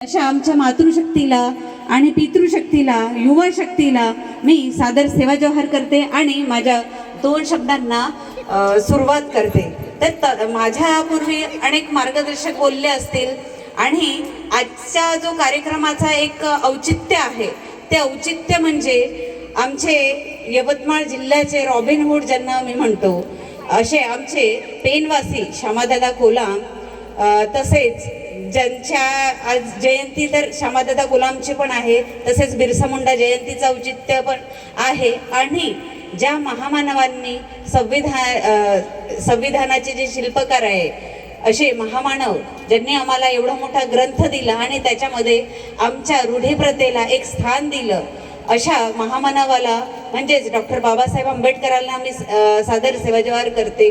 अशा आमच्या मातृशक्तीला आणि पितृशक्तीला युवा शक्तीला मी सादर सेवा जोहार करते आणि माझ्या दोन शब्दांना सुरुवात करते। तर माझ्यापूर्वी अनेक मार्गदर्शक बोलले असतील आणि आजच्या जो कार्यक्रमाचा एक औचित्य आहे ते औचित्य म्हणजे आमचे यवतमाळ जिल्ह्याचे रॉबिनहूड ज्यांना मी म्हणतो असे आमचे पेनवासी श्यामादादा कोलाम, तसेच ज्यांच्या आज जयंती तर श्यामादादा कोलामची पण आहे, तसेच बिरसा मुंडा जयंतीचं औचित्य पण आहे आणि ज्या महामानवांनी संविधानाचे जे शिल्पकार आहे असे महामानव ज्यांनी आम्हाला एवढा मोठा ग्रंथ दिला आणि त्याच्यामध्ये आमच्या रूढीप्रथेला एक स्थान दिलं, अशा महामानवाला म्हणजेच डॉक्टर बाबासाहेब आंबेडकरांना मी सादर सेवा जोहार करते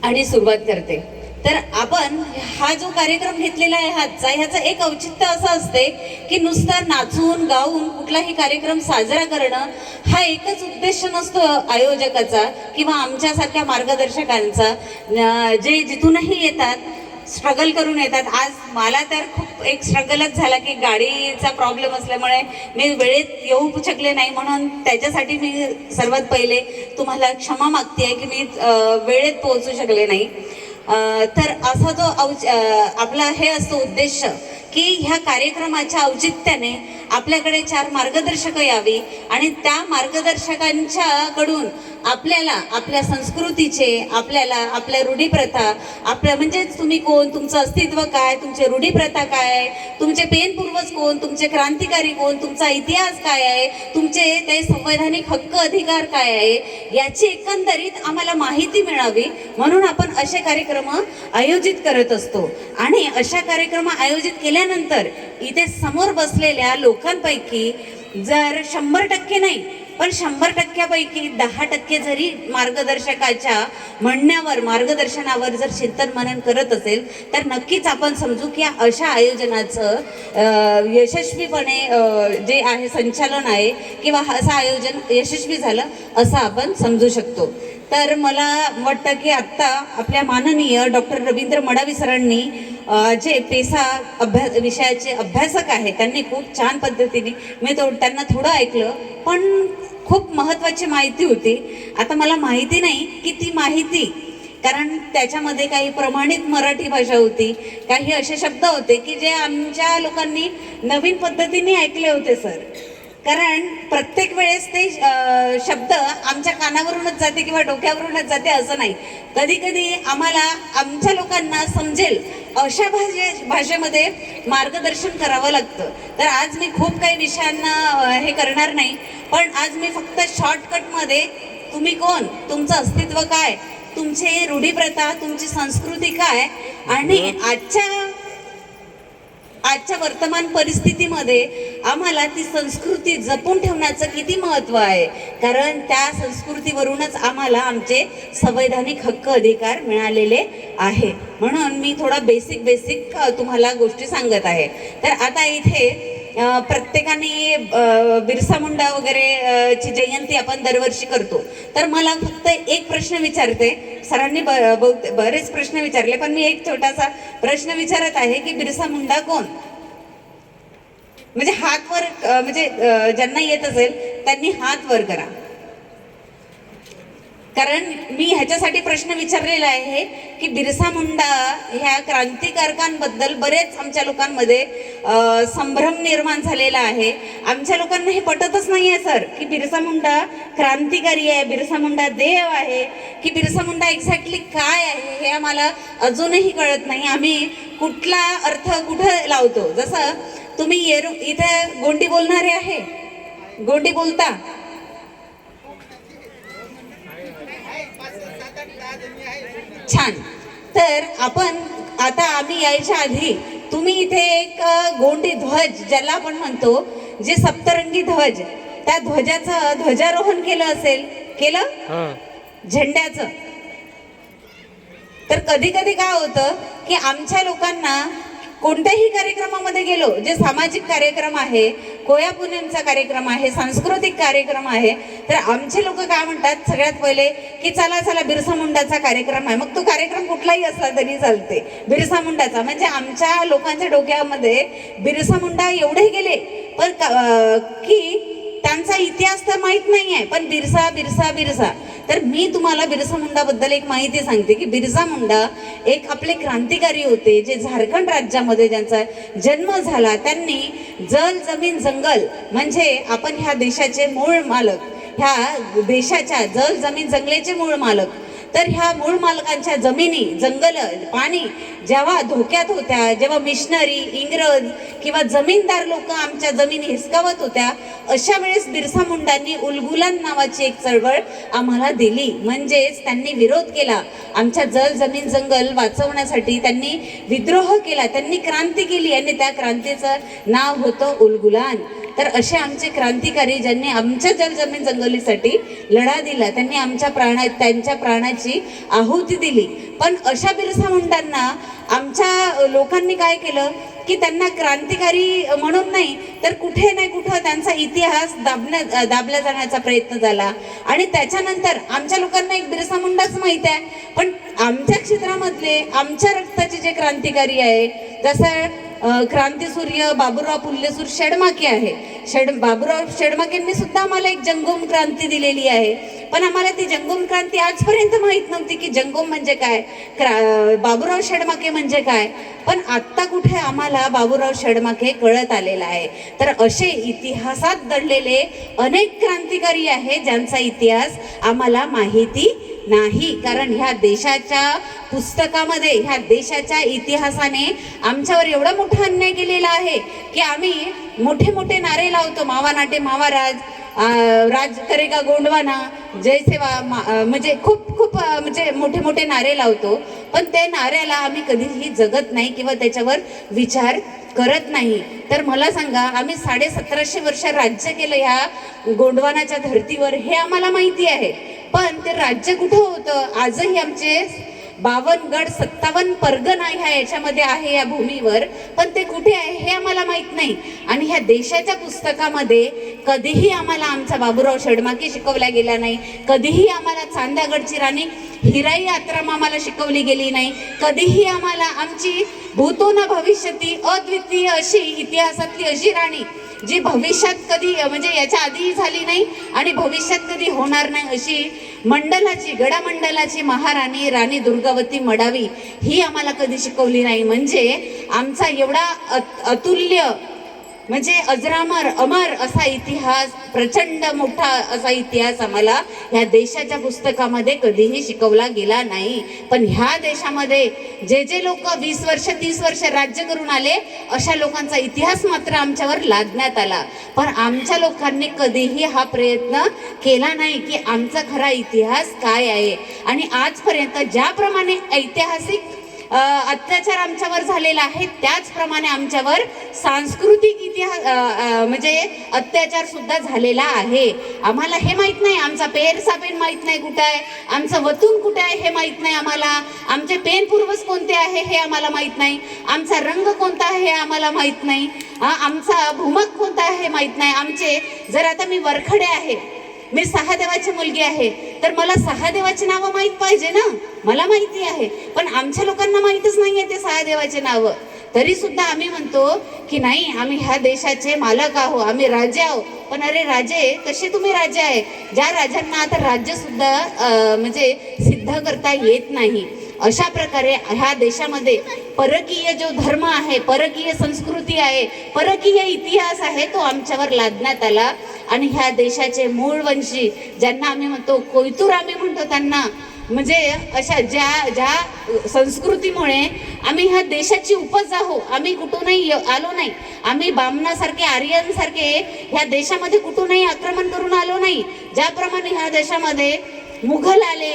आणि सुरुवात करते। तर आपण हा जो कार्यक्रम घेतलेला आहे ह्याचं एक औचित्य असं असते की नुसतं नाचून गाऊन कुठलाही कार्यक्रम साजरा करणं हा एकच उद्देश नसतो आयोजकाचा किंवा आमच्यासारख्या मार्गदर्शकांचा, जे जिथूनही येतात स्ट्रगल करून येतात। आज मला तर खूप एक स्ट्रगलच झाला की गाडीचा प्रॉब्लेम असल्यामुळे मी वेळेत येऊ शकले नाही, म्हणून त्याच्यासाठी मी सर्वात पहिले तुम्हाला क्षमा मागते आहे की मी वेळेत पोहोचू शकले नाही। तर असा जो आपला हे असतो उद्देश की ह्या कार्यक्रमाच्या औचित्याने आपल्याकडे 4 मार्गदर्शक यावी आणि त्या मार्गदर्शकांच्याकडून आपल्याला आपल्या संस्कृतीचे, आपल्याला आपल्या रूढीप्रथा, आपल्या म्हणजे तुम्ही कोण, तुमचं अस्तित्व काय, तुमचे रूढीप्रथा काय आहे, तुमचे पेन पूर्वज कोण, तुमचे क्रांतिकारी कोण, तुमचा इतिहास काय आहे, तुमचे ते संवैधानिक हक्क अधिकार काय आहे, याची एकंदरीत आम्हाला माहिती मिळावी म्हणून आपण असे कार्यक्रम आयोजित करत असतो। आणि अशा कार्यक्रम आयोजित केल्यानंतर इथे समोर बसलेल्या लोकांपैकी जर 100% नाही पण 100%पैकी 10% जरी मार्गदर्शकाच्या म्हणण्यावर, मार्गदर्शनावर जर चिंतन मनन करत असेल तर नक्कीच आपण समजू की अशा आयोजनाचं यशस्वीपणे जे आहे संचालन आहे किंवा असं आयोजन यशस्वी झालं असं आपण समजू शकतो। तर मला वाटतं की आत्ता आपल्या माननीय डॉक्टर रवींद्र मडावी सरांनी जे पेसा विषयाचे अभ्यासक आहेत त्यांनी खूप छान पद्धतीने, मी त्यांना थोडं ऐकलं पण खूप महत्त्वाची माहिती होती। आता मला माहिती नाही की ती माहिती, कारण त्याच्यामध्ये काही प्रमाणित मराठी भाषा होती, काही असे शब्द होते की जे आमच्या लोकांनी नवीन पद्धतीने ऐकले होते सर, कारण प्रत्येक वेळेस ते शब्द आमच्या कानावरूनच जाते किंवा डोक्यावरूनच जाते असं नाही, कधी कधी आम्हाला आमच्या लोकांना समजेल अशा भाषेमध्ये मार्गदर्शन करावं लागतं। तर आज मी खूप काही विषयांना हे करणार नाही, पण आज मी फक्त शॉर्टकटमध्ये तुम्ही कोण, तुमचं अस्तित्व काय, तुमचे रूढीप्रथा, तुमची संस्कृती काय आणि आजच्या वर्तमान परिस्थितीमध्ये आम्हाला ती संस्कृती जपून ठेवण्याचं किती महत्त्व आहे, कारण त्या संस्कृतीवरूनच आम्हाला आमचे संवैधानिक हक्क अधिकार मिळालेले आहे। म्हणून मी थोडा बेसिक तुम्हाला गोष्टी सांगत आहे। तर आता इथे प्रत्येकाने बिरसा मुंडा वगैरे ची जयंती आपण दरवर्षी करतो, तर मला फक्त एक प्रश्न विचारते, सरांनी बरेच प्रश्न विचारले पण मी एक छोटासा प्रश्न विचारत आहे की बिरसा मुंडा कोण, म्हणजे हात वर, म्हणजे ज्यांना येत असेल त्यांनी हात वर करा, कारण मी ह्याच्यासाठी प्रश्न विचारलेला आहे की बिरसा मुंडा ह्या क्रांतिकारकांबद्दल बरेच आमच्या लोकांमध्ये संभ्रम निर्माण झालेला आहे। आमच्या लोकांना हे पटतच नाही आहे सर की बिरसा मुंडा क्रांतिकारी आहे, बिरसा मुंडा देव आहे, की बिरसा मुंडा एक्झॅक्टली काय आहे हे आम्हाला अजूनही कळत नाही, आम्ही कुठला अर्थ कुठं लावतो। जसं तुम्ही इथे गोंडी बोलणारे आहे, गोंडी बोलता, छान। तर आपण आता आम्ही यायच्या आधी तुम्ही इथे एक गोंडी ध्वज ज्याला आपण म्हणतो, जे सप्तरंगी ध्वज, त्या ध्वजाचं ध्वजारोहण केलं असेल, केलं झेंड्याचं। तर कधी कधी काय होतं की आमच्या लोकांना कोणत्याही कार्यक्रमामध्ये गेलो, जे सामाजिक कार्यक्रम आहे, कोया पूनमचा कार्यक्रम आहे, सांस्कृतिक कार्यक्रम आहे, तर आमचे लोक काय म्हणतात सगळ्यात पहिले की चला चला बिरसा मुंडाचा कार्यक्रम आहे. मग तो कार्यक्रम कुठलाही असला तरी चालते, बिरसा मुंडाचा. म्हणजे आमच्या लोकांच्या डोक्यामध्ये बिरसा मुंडा एवढे गेले पण की त्यांचा इतिहास तर माहीत नाही आहे, पण बिरसा बिरसा बिरसा. तर मी तुम्हाला बिरसा मुंडाबद्दल एक माहिती सांगते की बिरसा मुंडा एक आपले क्रांतिकारी होते, जे झारखंड राज्यामध्ये ज्यांचा जन्म झाला. त्यांनी जल जमीन जंगल म्हणजे आपण ह्या देशाचे मूळ मालक, ह्या देशाच्या जल जमीन जंगलेचे मूळ मालक. तर ह्या मूळ मालकांच्या जमिनी, जंगल, पाणी जेव्हा धोक्यात होत्या, जेव्हा मिशनरी, इंग्रज किंवा जमीनदार लोक आमच्या जमिनी हिसकावत होत्या, अशा वेळेस बिरसा मुंडांनी उलगुलान नावाची एक चळवळ आम्हाला दिली. म्हणजेच त्यांनी विरोध केला, आमच्या जल जमीन जंगल वाचवण्यासाठी त्यांनी विद्रोह केला, त्यांनी क्रांती केली आणि त्या क्रांतीचं नाव होतं उलगुलान. तर असे आमचे क्रांतिकारी ज्यांनी आमच्या जल जमीन जंगलीसाठी लढा दिला, त्यांनी त्यांच्या प्राणाची आहुती दिली. पण अशा बिरसा मुंडांना आमच्या लोकांनी काय केलं की त्यांना क्रांतिकारी म्हणून नाही तर कुठे नाही कुठं त्यांचा इतिहास दाबला जाण्याचा प्रयत्न झाला. आणि त्याच्यानंतर आमच्या लोकांना एक बिरसा मुंडाच माहीत आहे, पण आमच्या क्षेत्रामधले आमच्या रक्ताचे जे क्रांतिकारी आहे, जसं क्रांतीसूर्य बाबूराव पुल्लेसूर शेडमाके आहे. बाबूराव शेडमाकेंनी सुद्धा आम्हाला एक जंगम क्रांती दिलेली आहे. पण आम्हाला ती जंगम क्रांती आजपर्यंत माहीत नव्हती की जंगम म्हणजे काय, बाबूराव शेडमाके म्हणजे काय. पण आत्ता कुठे आम्हाला बाबूराव शेडमाके कळत आलेला आहे. तर असे इतिहासात दडलेले अनेक क्रांतिकारी आहेत ज्यांचा इतिहास आम्हाला माहिती नाही. कारण ह्या देशाच्या पुस्तकामध्ये, ह्या देशाच्या इतिहासाने आमच्यावर एवढा मोठा अन्याय केलेला आहे की आम्ही मोठे मोठे नारे लावतो, मावा नाटे मावा राज करेगा गोंडवाना, जय सेवा, म्हणजे खूप म्हणजे मोठे मोठे नारे लावतो. पण त्या नाऱ्याला आम्ही कधीही जगत नाही किंवा त्याच्यावर विचार करत नाही. तर मला सांगा, आम्ही 1750 वर्ष राज्य केलं ह्या गोंडवानाच्या धर्तीवर, हे आम्हाला माहिती आहे. पण ते राज्य कुठं होतं? आजही आमचे 52 गड 57 परगणा ह्या याच्यामध्ये आहे, या भूमीवर, पण ते कुठे आहे हे आम्हाला माहित नाही. आणि ह्या देशाच्या पुस्तकामध्ये कधीही आम्हाला आमचा बाबूराव शेडमाके शिकवला गेला नाही, कधीही आम्हाला चांदागडची राणी हिराई आत्राम आम्हाला शिकवली गेली नाही, कधीही आम्हाला आमची भूतोना भविष्यती अद्वितीय अशी इतिहासातली अशी राणी जी भविष्यात कधी म्हणजे याच्या आधीही झाली नाही आणि भविष्यात कधी होणार नाही अशी मंडलाची, गडामंडलाची महाराणी राणी दुर्गावती मडावी, ही आम्हाला कधी शिकवली नाही. म्हणजे आमचा एवढा अतुल्य म्हणजे अजरामर अमर असा इतिहास, प्रचंड मोठा असा इतिहास आम्हाला ह्या देशाच्या पुस्तकामध्ये कधीही शिकवला गेला नाही. पण ह्या देशामध्ये जे लोक 20 वर्ष 30 वर्ष राज्य करून आले, अशा लोकांचा इतिहास मात्र आमच्यावर लादण्यात आला. पण आमच्या लोकांनी कधीही हा प्रयत्न केला नाही की आमचा खरा इतिहास काय आहे. आणि आजपर्यंत ज्याप्रमाणे ऐतिहासिक अत्याचार आमच्यावर झालेला आहे, त्याचप्रमाणे आमच्यावर सांस्कृतिक इतिहास म्हणजे अत्याचार सुद्धा झालेला आहे. आम्हाला हे माहित नाही, आमचा पेर सापेन माहित नाही कुठं आहे, आमचं वतून कुठे आहे हे माहित नाही आम्हाला, आमचे पेन पूर्वज कोणते आहे हे आम्हाला माहित नाही, आमचा रंग कोणता आहे हे आम्हाला माहित नाही, आमचा भूमक कोणता आहे हे माहित नाही. आमचे जर आता मी वरखडे आहे, मी सहादेवाची मुलगी आहे, तर मला सहादेवाची नावं माहीत पाहिजे ना, मला माहिती आहे. पण आमच्या लोकांना माहीतच नाही आहे ते सहादेवाचे नावं. तरी सुद्धा आम्ही म्हणतो की नाही, आम्ही ह्या देशाचे मालक आहो, आम्ही राजे आहो. पण अरे राजे कसे तुम्ही राजे आहे, ज्या राजांना आता राज्य सुद्धा म्हणजे सिद्ध करता येत नाही. अशा प्रकारे ह्या देशामध्ये परकीय जो धर्म आहे, परकीय संस्कृती आहे, परकीय इतिहास आहे, तो आमच्यावर लादण्यात आला. आणि ह्या देशाचे मूळवंशी ज्यांना आम्ही म्हणतो कोयतूर आम्ही म्हणतो त्यांना, म्हणजे अशा ज्या संस्कृतीमुळे आम्ही ह्या देशाची उपज आहो, आम्ही कुठूनही आलो नाही, आम्ही बामणासारखे आर्यनसारखे ह्या देशामध्ये कुठूनही आक्रमण करून आलो नाही. ज्याप्रमाणे ह्या देशामध्ये मुघल आले,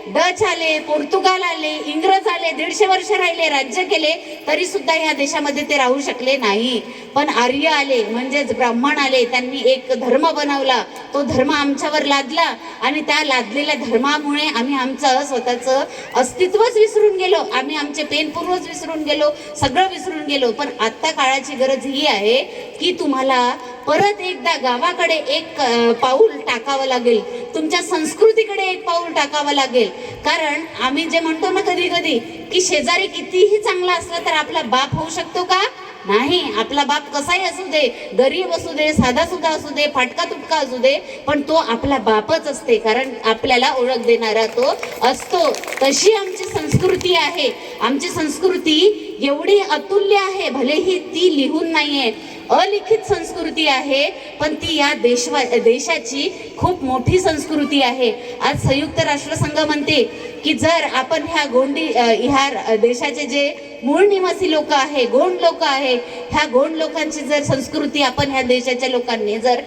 डच आले, पोर्तुगाल आले, इंग्रज आले, 150 वर्ष राहिले, राज्य केले, तरी सुद्धा ह्या देशामध्ये ते राहू शकले नाही. पण आर्य आले म्हणजेच ब्राह्मण आले, त्यांनी एक धर्म बनवला, तो धर्म आमच्यावर लादला आणि त्या लादलेल्या धर्मामुळे आम्ही आमचं स्वतःचं अस्तित्वच विसरून गेलो, आम्ही आमचे पेन पूर्वज विसरून गेलो, सगळं विसरून गेलो. पण आता काळाची गरज ही आहे की तुम्हाला परत एकदा गावाकडे एक पाऊल टाकावं लागेल, तुमच्या संस्कृतीकडे एक पाऊल टाकावं लागेल. कारण आम्ही जे म्हणतो ना कधी कधी की शेजारी कितीही चांगला असला तर आपला बाप होऊ शकतो का? नाही. आपला बाप कसाही असू दे, गरीब असू दे, साधा सुद्धा असू दे, फाटका तुटका असू दे, पण तो आपला बापच असते, कारण आपल्याला ओळख देणारा तो असतो. तशी आमची संस्कृती आहे. आमची संस्कृती एवढी अतुल्य आहे, भलेही ती लिहून नाहीये, अलिखित संस्कृती आहे, पण ती या देशाची खूप मोठी संस्कृती आहे. आज संयुक्त राष्ट्रसंघ म्हणते की जर आपण ह्या देशाचे जे मूळ निवासी लोक आहे, गोंड लोक आहे, ह्या गोंड लोकांची जर संस्कृती आपण ह्या देशाच्या लोकांनी जर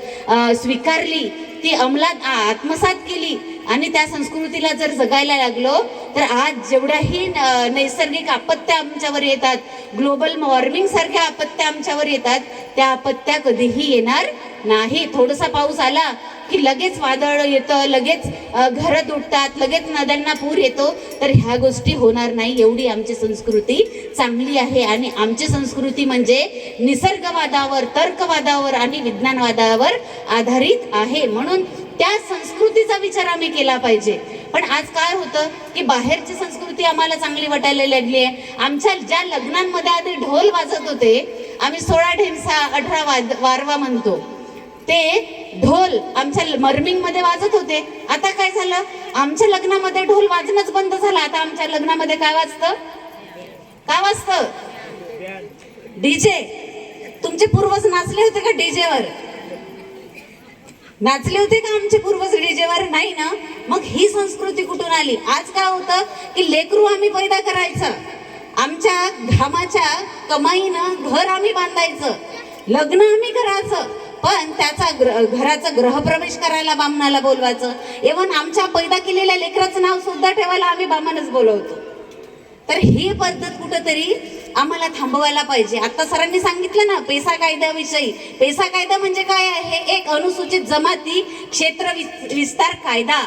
स्वीकारली, ती अंमलात आत्मसात केली आणि त्या संस्कृतीला जर जगायला लागलो, तर आज जेवढ्याही नैसर्गिक आपत्त्या आमच्यावर येतात, ग्लोबल वॉर्मिंग सारख्या आपत्त्या आमच्यावर येतात, त्या आपत्त्या कधीही येणार नाही. थोडासा पाऊस आला की लगेच वादळ येतं, लगेच घरं तुटतात, लगेच नद्यांना पूर येतो, तर ह्या गोष्टी होणार नाही. एवढी आमची संस्कृती चांगली आहे. आणि आमची संस्कृती म्हणजे निसर्गवादावर, तर्कवादावर आणि विज्ञानवादावर आधारित आहे. म्हणून त्या संस्कृतीचा विचार आम्ही केला पाहिजे. पण आज काय होतं की बाहेरची संस्कृती आम्हाला चांगली वाटायला लागली आहे. आमच्या ज्या लग्नांमध्ये आधी ढोल वाजत होते, आम्ही 16 ढेमसा 18 वारवा म्हणतो, ते ढोल आमच्या मर्मिंग मध्ये वाजत होते. आता काय झालं, आमच्या लग्नामध्ये ढोल वाजणंच बंद झालं. आता आमच्या लग्नामध्ये काय वाजतं? काय वाजतं? डीजे. तुमचे पूर्वज नाचले होते का डीजेवर? नाचले होते का आमचे पूर्वज डीजेवर? नाही ना. मग ही संस्कृती कुठून आली? आज काय होतं की लेकरू आम्ही पैदा करायचं, आमच्या घामाच्या कमाईनं घर आम्ही बांधायचं, लग्न आम्ही करायचं, पण त्याचा घराचा ग्रहप्रवेश करायला बामणाला बोलवायचं. इव्हन आमच्या पैदा केलेल्या लेकराचं नाव सुद्धा ठेवायला आम्ही बामणच बोलवतो. तर ही पद्धत कुठंतरी आम्हाला थांबवायला पाहिजे. आता सरांनी सांगितलं ना पेसा कायद्याविषयी. पेसा कायदा म्हणजे काय आहे? एक अनुसूचित जमाती क्षेत्र विस्तार कायदा.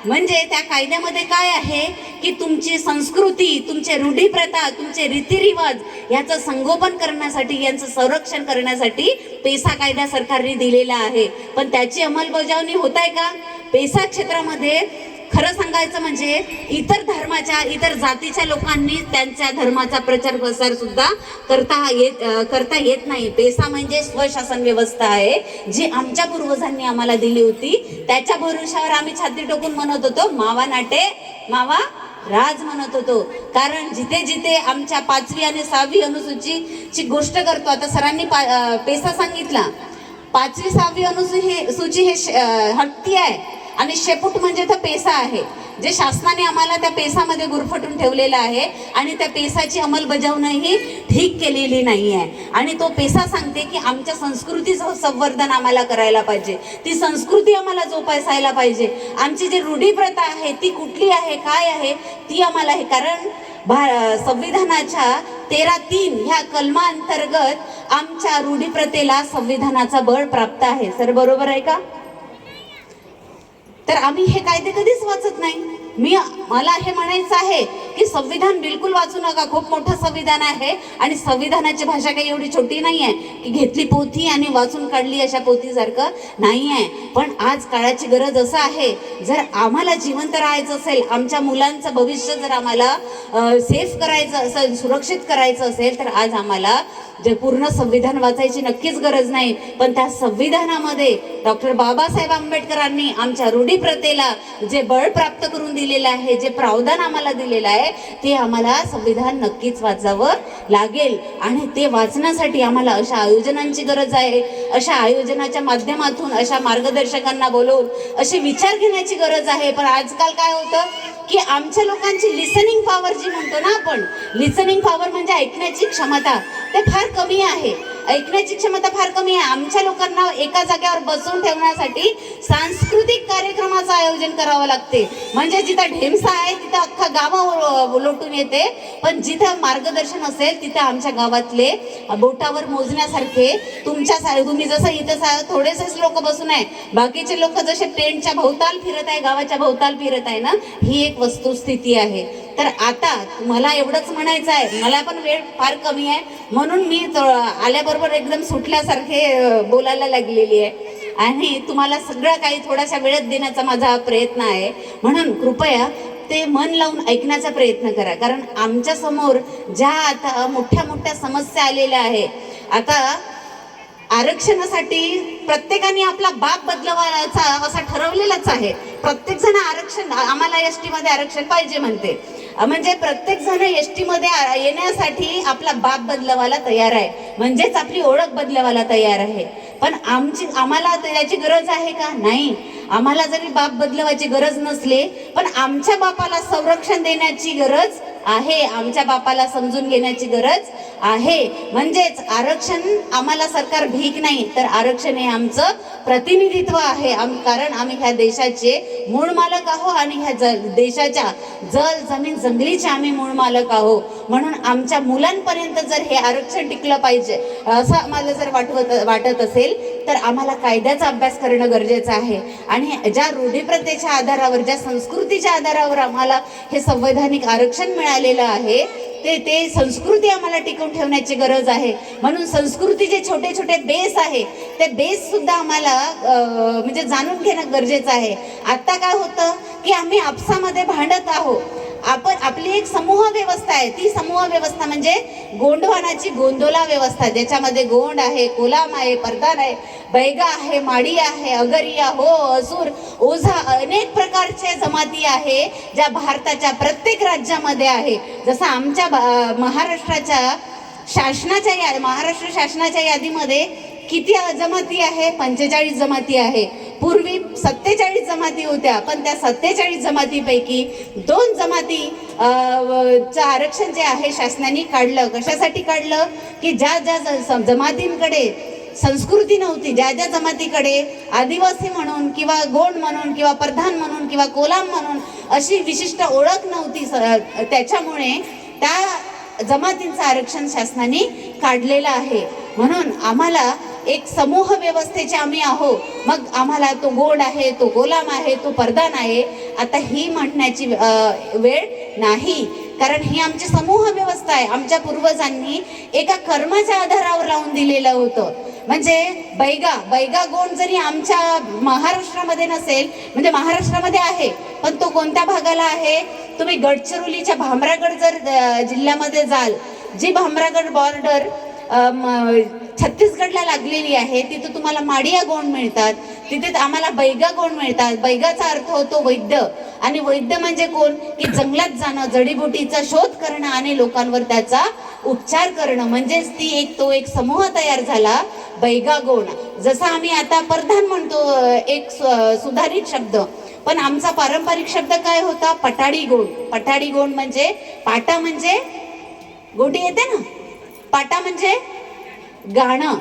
म्हणजे त्या कायद्यामध्ये काय आहे की तुमची संस्कृती, तुमचे रूढीप्रथा, तुमचे रीतिरिवाज याचं संगोपन करण्यासाठी, यांचं संरक्षण करण्यासाठी पेसा कायदा सरकारने दिलेला आहे. पण त्याची अंमलबजावणी होत आहे का? पेसा क्षेत्रामध्ये खरं सांगायचं म्हणजे इतर धर्माच्या, इतर जातीच्या लोकांनी त्यांच्या धर्माचा प्रचार प्रसार सुद्धा करता येत नाही. पेसा म्हणजे स्वशासन व्यवस्था आहे, जी आमच्या पूर्वजांनी आम्हाला दिली होती. त्याच्या भरोशावर आम्ही छाती टोकून म्हणत होतो मावा नाटे मावा राज म्हणत होतो. कारण जिथे जिथे आमच्या 5वी आणि 6वी अनुसूचीची गोष्ट करतो, आता सरांनी पेसा सांगितला, 5वी 6वी अनुसूची हे हत्ती आहे आणि शेपूट म्हणजे तो पेसा आहे, जे शासनाने आम्हाला त्या पेसामध्ये गुरफटून ठेवलेला आहे आणि त्या पेसाची अंमलबजावणी ठीक केलेली नाही आहे. आणि तो पेसा सांगते की आमच्या संस्कृतीचं संवर्धन आम्हाला करायला पाहिजे, ती संस्कृती आम्हाला जोपासायला पाहिजे. आमची जी रूढीप्रथा आहे ती कुठली आहे, काय आहे ती आम्हाला हे. कारण संविधानाच्या 13(3) ह्या कलमांतर्गत आमच्या रूढीप्रथेला संविधानाचा बळ प्राप्त आहे. सर बरोबर आहे का? तर आम्ही हे कायदे कधीच वाचत नाही. मला हे म्हणायचं आहे की संविधान बिलकुल वाचू नका. खूप मोठं संविधान आहे आणि संविधानाची भाषा काही एवढी छोटी नाही आहे की घेतली पोथी आणि वाचून काढली अशा पोथीसारखं नाही आहे. पण आज काळाची गरज असं आहे, जर आम्हाला जिवंत राहायचं असेल, आमच्या मुलांचं भविष्य जर आम्हाला सेफ करायचं असेल, सुरक्षित करायचं असेल, तर आज आम्हाला जे पूर्ण संविधान वाचायची नक्कीच गरज नाही. पण त्या संविधानामध्ये डॉक्टर बाबासाहेब आंबेडकरांनी आमच्या रूढीप्रथेला जे बळ प्राप्त करून दिलेलं आहे, जे प्रावधान आम्हाला दिलेलं आहे, ते आम्हाला संविधान नक्कीच वाचावं लागेल. आणि ते वाचण्यासाठी आम्हाला अशा आयोजनांची गरज आहे. अशा आयोजनाच्या माध्यमातून अशा मार्गदर्शकांना बोलवून असे विचार घेण्याची गरज आहे. पण आजकाल काय होतं की आमच्या लोकांची लिसनिंग पॉवर जी म्हणतो ना आपण, लिसनिंग पॉवर म्हणजे ऐकण्याची क्षमता, ते फार कमी आहे. ऐकण्याची क्षमता फार कमी आहे. आमच्या लोकांना एका जागेवर बसून ठेवण्यासाठी सांस्कृतिक कार्यक्रमाचं आयोजन करावं लागते. म्हणजे जिथं ढेमसा आहे तिथं अख्खा गाव लोटून येते, पण जिथं मार्गदर्शन असेल तिथं आमच्या गावातले बोटावर मोजण्यासारखे तुम्ही जसं इथं थोडेसेच लोक बसून आहे, बाकीचे लोक जसे टेंटच्या भोवताल फिरत आहे, गावाच्या भोवताल फिरत आहे ना, ही एक वस्तुस्थिती आहे. तर आता मला एवढंच म्हणायचं आहे, मला पण वेळ फार कमी आहे म्हणून मी आल्याबरोबर एकदम सुटल्यासारखे बोलायला लागलेली आहे आणि तुम्हाला सगळं काही थोड्याशा वेळेत देण्याचा माझा प्रयत्न आहे. म्हणून कृपया ते मन लावून ऐकण्याचा प्रयत्न करा. कारण आमच्या समोर ज्या आता मोठ्या मोठ्या समस्या आलेल्या आहे, आता आरक्षणासाठी प्रत्येकाने आपला बाप बदलवायचा असं ठरवलेलंच आहे. प्रत्येक जण आरक्षण, आम्हाला एसटी मध्ये आरक्षण पाहिजे म्हणते, म्हणजे प्रत्येक जण एसटी मध्ये येण्यासाठी आपला बाप बदलवायला तयार आहे, म्हणजेच आपली ओळख बदलवायला तयार आहे. पण आम्हाला त्याची गरज आहे का? नाही. आम्हाला जरी बाप बदलवायची गरज नसले, पण आमच्या बापाला संरक्षण देण्याची गरज आहे, आमच्या बापाला समजून घेण्याची गरज आहे. म्हणजेच आरक्षण आम्हाला सरकार भीक नाही, तर आरक्षण हे आमचं प्रतिनिधित्व आहे. कारण आम्ही ह्या देशाचे मूळ मालक आहो आणि ह्या देशाच्या जल जमीन जंगलीचे आम्ही मूळ मालक आहो. म्हणून आमच्या मुलांपर्यंत जर हे आरक्षण टिकलं पाहिजे असं आम्हाला जर वाटत असेल, तर आम्हाला कायद्याचा अभ्यास करणं गरजेचं आहे. आणि ज्या रूढीप्रथेच्या आधारावर, ज्या संस्कृतीच्या आधारावर आम्हाला हे संवैधानिक आरक्षण मिळालेलं आहे, ते संस्कृती आम्हाला टिकवून ठेवण्याची गरज आहे. म्हणून संस्कृतीचे छोटे छोटे बेस आहे, ते बेस सुद्धा आम्हाला म्हणजे जाणून घेणं गरजेचं आहे. आता काय होतं की आम्ही आपसामध्ये भांडत आहोत. आपली एक समूह व्यवस्था आहे, ती समूह व्यवस्था म्हणजे गोंडवानाची गोंदोला व्यवस्था, ज्याच्यामध्ये गोंड आहे, कोलाम आहे, परदान आहे, बैगा आहे, माडी आहे, अगरिया, हो, असुर, ओझा, अनेक प्रकारच्या जमाती आहे ज्या भारताच्या प्रत्येक राज्यामध्ये आहे. जसं आमच्या महाराष्ट्र शासनाच्या यादीमध्ये किती जमाती आहे? 45 जमाती आहे. पूर्वी 47 जमाती होत्या, पण त्या 47 जमातीपैकी 2 जमाती चं आरक्षण जे आहे शासनाने काढलं. कशासाठी काढलं? की ज्या जमातींकडे संस्कृती नव्हती, ज्या जमातीकडे आदिवासी म्हणून किंवा गोंड म्हणून किंवा प्रधान म्हणून किंवा कोलाम म्हणून अशी विशिष्ट ओळख नव्हती, त्याच्यामुळे त्या जमातींचं आरक्षण शासनाने काढलेलं आहे. म्हणून आम्हाला एक समूह व्यवस्थेचे आम्ही आहो. मग आम्हाला तो गोंड आहे, तो गोलाम आहे, तो परदान आहे, आता ही म्हणण्याची वेळ नाही. कारण ही आमची समूह व्यवस्था आहे. आमच्या पूर्वजांनी एका कर्माच्या आधारावर लावून दिलेलं होतं. म्हणजे बैगा गोंड जरी आमच्या महाराष्ट्रामध्ये नसेल, म्हणजे महाराष्ट्रामध्ये आहे, पण तो कोणत्या भागाला आहे? तुम्ही गडचिरोलीच्या भामरागड जर जिल्ह्यामध्ये जाल, जी भामरागड बॉर्डर छत्तीसगडला लागलेली आहे, तिथे तुम्हाला माडिया गोंड मिळतात, तिथे आम्हाला बैगा गोंड मिळतात. बैगाचा अर्थ होतो वैद्य, आणि वैद्य म्हणजे कोण? की जंगलात जाणं, जडीबुटीचा शोध करणं आणि लोकांवर त्याचा उपचार करणं. म्हणजेच तो एक समूह तयार झाला, बैगा गोंड. जसं आम्ही आता प्रधान म्हणतो, एक सुधारित शब्द, पण आमचा पारंपरिक शब्द काय होता? पटाडी गोंड. पटाडी गोंड म्हणजे पाटा म्हणजे गोटी येते ना, पाटा म्हणजे गाणं,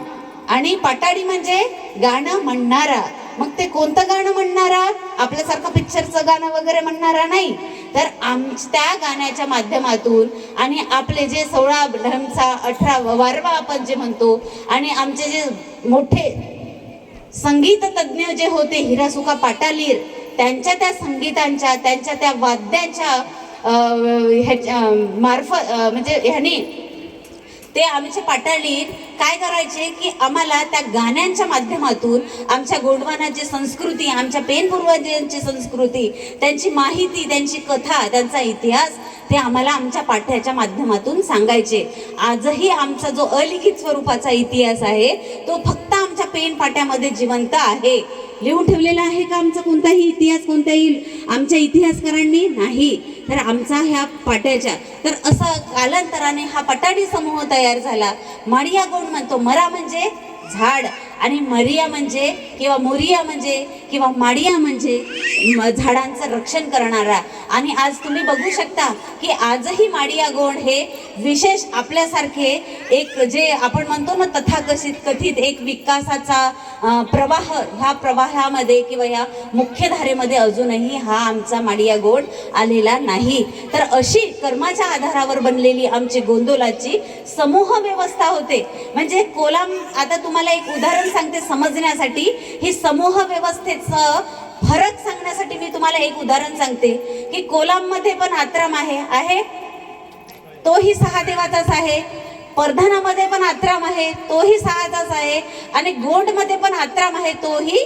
आणि पटाडी म्हणजे गाणं म्हणणारा. मग ते कोणतं गाणं म्हणणारा? आपल्यासारखं पिक्चरचं गाणं वगैरे म्हणणारा नाही, तर त्या गाण्याच्या माध्यमातून आणि आपले जे 16 ढमचा 18 वारवा आपण जे म्हणतो, आणि आमचे जे मोठे संगीत तज्ज्ञ जे होते हिरासुका पाटालीर, त्यांच्या त्या संगीतांच्या, त्यांच्या त्या वाद्याच्या मार्फत म्हणजे ह्यानी ते आमचे पाटालीर काय करायचे की आम्हाला त्या गाण्यांच्या माध्यमातून आमच्या गोंडवानाची संस्कृती, आमच्या पेन पूर्वजांची संस्कृती, त्यांची माहिती, त्यांची कथा, त्यांचा इतिहास ते आम्हाला आमच्या पाठ्याच्या माध्यमातून सांगायचे. आजही आमचा जो अलिखित स्वरूपाचा इतिहास आहे तो फक्त आमच्या पेन पाट्यामध्ये जिवंत आहे. लिहून ठेवलेला आहे का आमचा कोणताही इतिहास कोणत्याही आमच्या इतिहासकारांनी? नाही. तर आमचा ह्या पाट्याच्या, तर असं कालांतराने हा पटाडी समूह तयार झाला. माडिया गोंड म्हणतो, मरा म्हणजे झाड, आणि मरिया म्हणजे किंवा मोरिया म्हणजे किंवा माडिया म्हणजे झाडांचं रक्षण करणारा. आणि आज तुम्ही बघू शकता की आजही माडिया गोंड हे विशेष आपल्यासारखे एक जे आपण म्हणतो ना कथित एक विकासाचा प्रवाह, ह्या प्रवाहामध्ये किंवा या मुख्यधारेमध्ये अजूनही हा आमचा माडिया गोंड आलेला नाही. तर अशी कर्माच्या आधारावर बनलेली आमची गोंदवलाची समूह व्यवस्था होते. म्हणजे कोलाम, आता तुम्हाला एक उदाहरण सांगते समजण्यासाठी. ही समूह व्यवस्थेचं फरक सांगण्यासाठी मी तुम्हाला एक उदाहरण सांगते की कोलाममध्ये पण आश्रम आहे तोही 6 देवाचाच आहे. परधानामध्ये पण आश्रम आहे तोही 6चाच आहे. आणि गोंडमध्ये पण आश्रम आहे तोही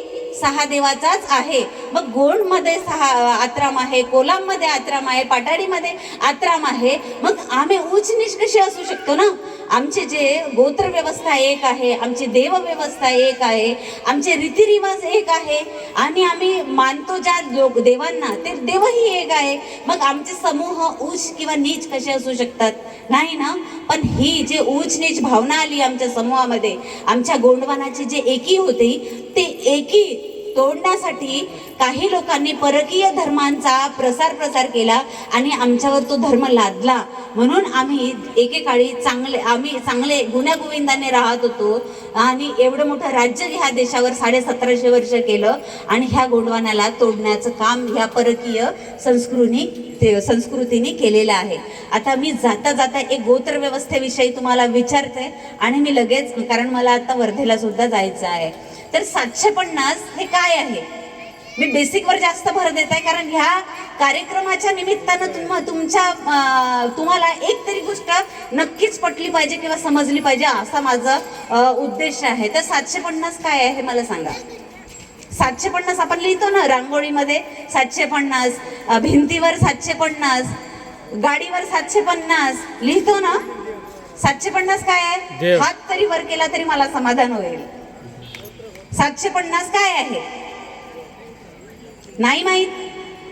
6 देवाचाच आहे. मग गोंडमध्ये 6 आश्रम आहे, कोलाममध्ये आश्रम आहे, पाटाडीमध्ये आश्रम आहे. मग आम्ही उच्च नीच कशी असू शकतो ना? आमचे जे गोत्र व्यवस्था एक आहे, आमची देव व्यवस्था एक आहे, आमचे रीतिरिवाज एक आहे आणि आम्ही मानतो ज्या देवांना ते देवही एक आहे. मग आमचे समूह उच्च किंवा नीच कसे असू शकतात? नाही ना. पण ही जे उच्च नीच भावना आली आमच्या समूहामध्ये, आमच्या गोंडवानाची जे एकी होती ते एकी तोडण्यासाठी काही लोकांनी परकीय धर्मांचा प्रसार केला आणि आमच्यावर तो धर्म लादला. म्हणून आम्ही एकेकाळी चांगले गुण्यागोविंदाने राहत होतो आणि एवढं मोठं राज्य ह्या देशावर 1750 वर्ष केलं आणि ह्या गोंडवानाला तोडण्याचं काम ह्या परकीय संस्कृतीने केलेलं आहे. आता मी जाता एक गोत्र व्यवस्थेविषयी तुम्हाला विचारते आणि मी लगेच, कारण मला आता वर्धेला सुद्धा जायचं आहे. तर 750 हे काय आहे? मी बेसिकवर जास्त भर देत आहे कारण ह्या कार्यक्रमाच्या निमित्तानं तुम्हाला एक तरी गोष्ट नक्कीच पटली पाहिजे किंवा समजली पाहिजे असा माझा उद्देश आहे. तर 750 काय आहे मला सांगा. 750 आपण लिहितो ना रांगोळीमध्ये 750, भिंतीवर 750, गाडीवर 750 लिहितो ना. 750 काय आहे? हात तरी वर केला तरी मला समाधान होईल. 750 काय आहे? नाही माहित?